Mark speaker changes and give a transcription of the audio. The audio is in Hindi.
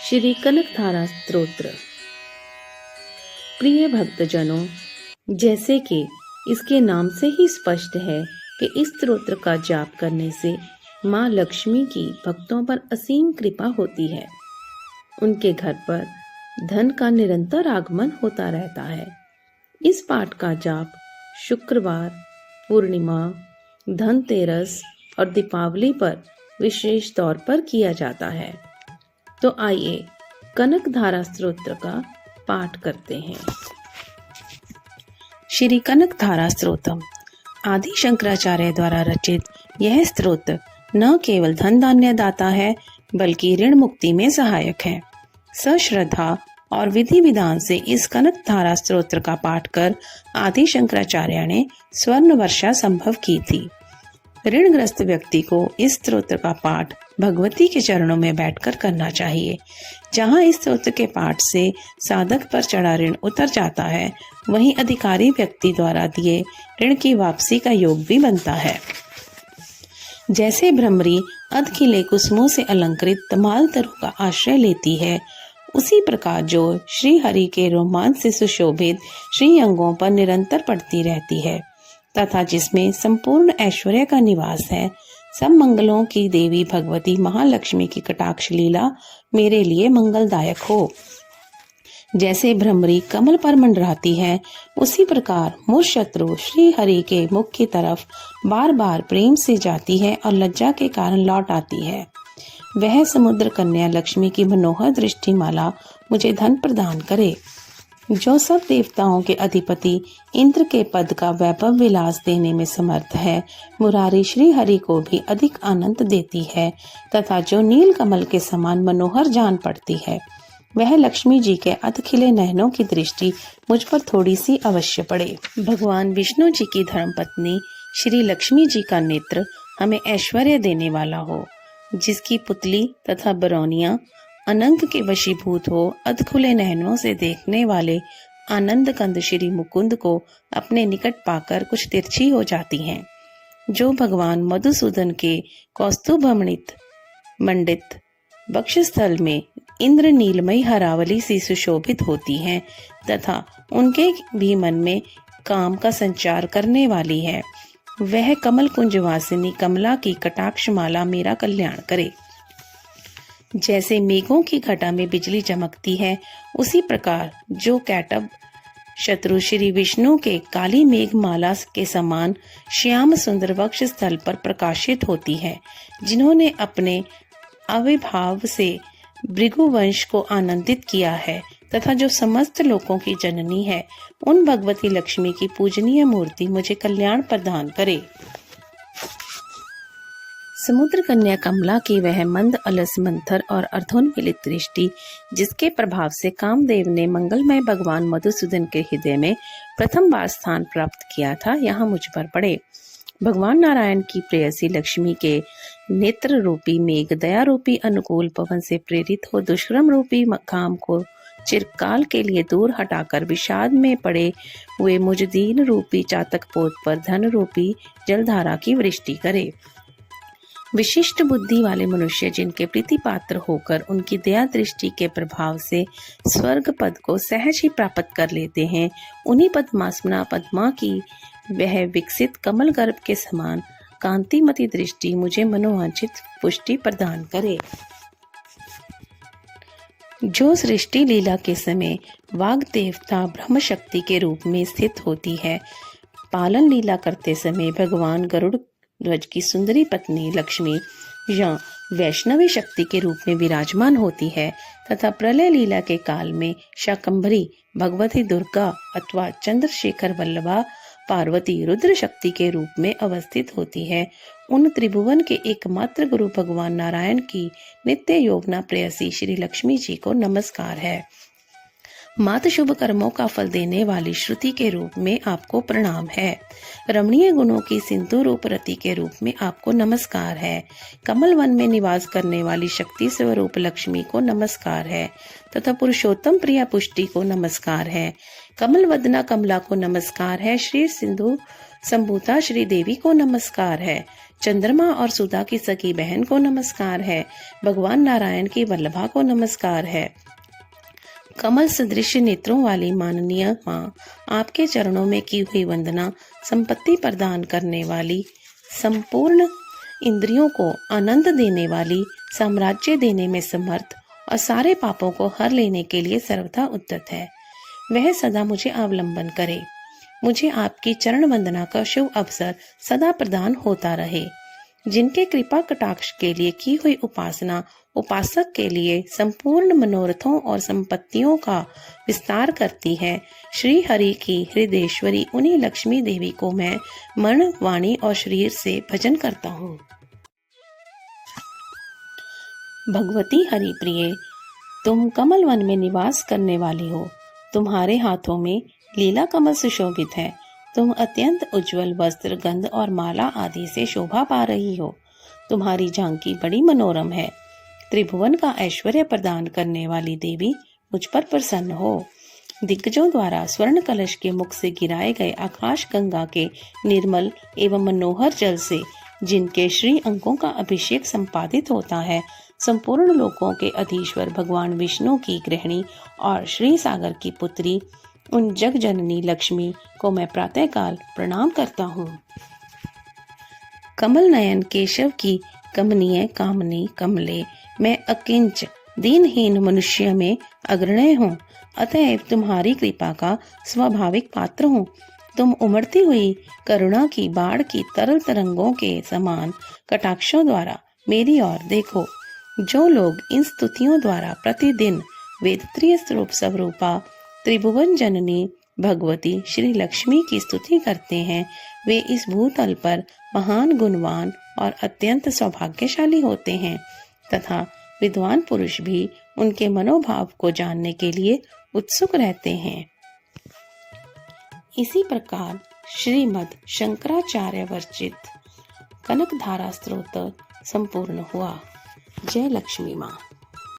Speaker 1: श्री कनकधारा स्तोत्र। प्रिय भक्तजनों, जैसे कि इसके नाम से ही स्पष्ट है कि इस स्तोत्र का जाप करने से माँ लक्ष्मी की भक्तों पर असीम कृपा होती है। उनके घर पर धन का निरंतर आगमन होता रहता है। इस पाठ का जाप शुक्रवार, पूर्णिमा, धनतेरस और दीपावली पर विशेष तौर पर किया जाता है। तो आइए कनकधारा स्तोत्र का पाठ करते हैं। श्री कनकधारा स्तोत्रम आदि शंकराचार्य द्वारा रचित यह स्तोत्र न केवल धन धान्य दाता है बल्कि ऋण मुक्ति में सहायक है। सश्रद्धा और विधि विधान से इस कनकधारा स्तोत्र का पाठ कर आदि शंकराचार्य ने स्वर्ण वर्षा संभव की थी। ऋणग्रस्त व्यक्ति को इस स्तोत्र का पाठ भगवती के चरणों में बैठकर करना चाहिए। जहां इस स्तोत्र के पाठ से साधक पर चढ़ा ऋण उतर जाता है, वहीं अधिकारी व्यक्ति द्वारा दिए ऋण की वापसी का योग भी बनता है। जैसे भ्रमरी अधखिले कुसुमों से अलंकृत तमाल तरु का आश्रय लेती है, उसी प्रकार जो श्री हरि के रोमांच से सुशोभित श्री अंगों पर निरंतर पड़ती रहती है तथा जिसमें संपूर्ण ऐश्वर्य का निवास है, सब मंगलों की देवी भगवती महालक्ष्मी की कटाक्ष लीला मेरे लिए मंगलदायक हो। जैसे भ्रमरी कमल पर मंडराती है, उसी प्रकार मूर शत्रु श्री हरि के मुख की तरफ बार बार प्रेम से जाती है और लज्जा के कारण लौट आती है। वह समुद्र कन्या लक्ष्मी की मनोहर दृष्टिमाला मुझे धन प्रदान करे। जो सब देवताओं के अधिपति इंद्र के पद का वैभव विलास देने में समर्थ है, मुरारी श्री हरि को भी अधिक आनंद देती है तथा जो नील कमल के समान मनोहर जान पड़ती है, वह लक्ष्मी जी के अधखिले नयनों की दृष्टि मुझ पर थोड़ी सी अवश्य पड़े। भगवान विष्णु जी की धर्मपत्नी श्री लक्ष्मी जी का नेत्र हमें ऐश्वर्य देने वाला हो, जिसकी पुतली तथा बरौनिया अनंग के वशीभूत हो अधखुले नयनों से देखने वाले आनंद कंद श्री मुकुंद को अपने निकट पाकर कुछ तिरछी हो जाती हैं। जो भगवान मधुसूदन के कौस्तुभमणित मंडित वक्षस्थल में इंद्र नीलमयी हरावली से सुशोभित होती हैं तथा उनके भी मन में काम का संचार करने वाली है, वह कमल कुंज वासिनी कमला की कटाक्ष माला मेरा कल्याण करे। जैसे मेघों की घटा में बिजली चमकती है, उसी प्रकार जो कैटब शत्रु श्री विष्णु के काली मेघ माला के समान श्याम सुंदर वक्ष स्थल पर प्रकाशित होती है, जिन्होंने अपने आविर्भाव से भृगुवंश को आनंदित किया है तथा जो समस्त लोकों की जननी है, उन भगवती लक्ष्मी की पूजनीय मूर्ति मुझे कल्याण प्रदान करे। समुद्र कन्या कमला की वह मंद अलस मंथर और अर्धोन्मिलित दृष्टि, जिसके प्रभाव से कामदेव ने मंगलमय भगवान मधुसूदन के हृदय में प्रथम बार स्थान प्राप्त किया था, यहाँ मुझ पर पड़े। भगवान नारायण की प्रेयसी लक्ष्मी के नेत्र रूपी मेघ दया रूपी अनुकूल पवन से प्रेरित हो दुष्कर्म रूपी काम को चिरकाल के लिए दूर हटाकर विषाद में पड़े हुए मुझ दीन रूपी चातक पोत पर धन रूपी जलधारा की वृष्टि करे। विशिष्ट बुद्धि वाले मनुष्य जिनके प्रीति पात्र होकर उनकी दया दृष्टि के प्रभाव से स्वर्ग पद को सहज ही प्राप्त कर लेते हैं, उन्हीं पद्मासना पद्मा की वह विकसित कमल गर्भ के समान कांतिमती दृष्टि मुझे मनोवांछित पुष्टि प्रदान करे। जो सृष्टि लीला के समय वाग देवता ब्रह्म शक्ति के रूप में स्थित होती है, पालन लीला करते समय भगवान गरुड़ ध्वज की सुंदरी पत्नी लक्ष्मी या वैष्णवी शक्ति के रूप में विराजमान होती है तथा प्रलय लीला के काल में शाकंभरी भगवती दुर्गा अथवा चंद्रशेखर वल्लभा पार्वती रुद्र शक्ति के रूप में अवस्थित होती है, उन त्रिभुवन के एकमात्र गुरु भगवान नारायण की नित्य योगना प्रेयसी श्री लक्ष्मी जी को नमस्कार है। मात शुभ कर्मों का फल देने वाली श्रुति के रूप में आपको प्रणाम है। रमणीय गुणों की सिंधु रूप रति के रूप में आपको नमस्कार है। कमल वन में निवास करने वाली शक्ति स्वरूप लक्ष्मी को नमस्कार है तथा पुरुषोत्तम प्रिया पुष्टि को नमस्कार है। कमल वदना कमला को नमस्कार है। श्री सिंधु संभूता श्री देवी को नमस्कार है। चंद्रमा और सुधा की सगी बहन को नमस्कार है। भगवान नारायण की वल्लभा को नमस्कार है। कमल सदृश नेत्रों वाली माननीय माँ, आपके चरणों में की हुई वंदना संपत्ति प्रदान करने वाली, संपूर्ण इंद्रियों को आनंद देने वाली, साम्राज्य देने में समर्थ और सारे पापों को हर लेने के लिए सर्वथा उद्यत है। वह सदा मुझे अवलंबन करे। मुझे आपकी चरण वंदना का शुभ अवसर सदा प्रदान होता रहे। जिनके कृपा कटाक्ष के लिए की हुई उपासना उपासक के लिए संपूर्ण मनोरथों और संपत्तियों का विस्तार करती है, श्री हरि की हृदयेश्वरी उन्हीं लक्ष्मी देवी को मैं मन, वाणी और शरीर से भजन करता हूँ। भगवती हरि प्रिय, तुम कमल वन में निवास करने वाली हो। तुम्हारे हाथों में लीला कमल सुशोभित है। तुम अत्यंत उज्जवल वस्त्र, गंध और माला आदि से शोभा पा रही हो। तुम्हारी झांकी बड़ी मनोरम है। त्रिभुवन का ऐश्वर्य प्रदान करने वाली देवी, मुझ पर प्रसन्न हो। दिग्गजों द्वारा स्वर्ण कलश के मुख से गिराए गए आकाश गंगा के निर्मल एवं मनोहर जल से जिनके श्री अंकों का अभिषेक संपादित होता है, संपूर्ण लोकों के अधीश्वर भगवान विष्णु की गृहिणी और श्री सागर की पुत्री उन जग जननी लक्ष्मी को मैं प्रातःकाल प्रणाम करता हूँ। कमल नयन केशव की कमनीय कामनी कमले, मैं अकिंच दीनहीन मनुष्य में अग्रणी हूँ, अतएव तुम्हारी कृपा का स्वाभाविक पात्र हूँ। तुम उमड़ती हुई करुणा की बाढ़ की तरल तरंगों के समान कटाक्षों द्वारा मेरी ओर देखो। जो लोग इन स्तुतियों द्वारा प्रतिदिन वेदत्रीय स्वरूपा त्रिभुवन जननी भगवती श्री लक्ष्मी की स्तुति करते हैं, वे इस भूतल पर महान गुणवान और अत्यंत सौभाग्यशाली होते हैं तथा विद्वान पुरुष भी उनके मनोभाव को जानने के लिए उत्सुक रहते हैं। इसी प्रकार श्रीमद् शंकराचार्य वर्चित कनकधारा स्तोत्र संपूर्ण हुआ। जय लक्ष्मी माँ।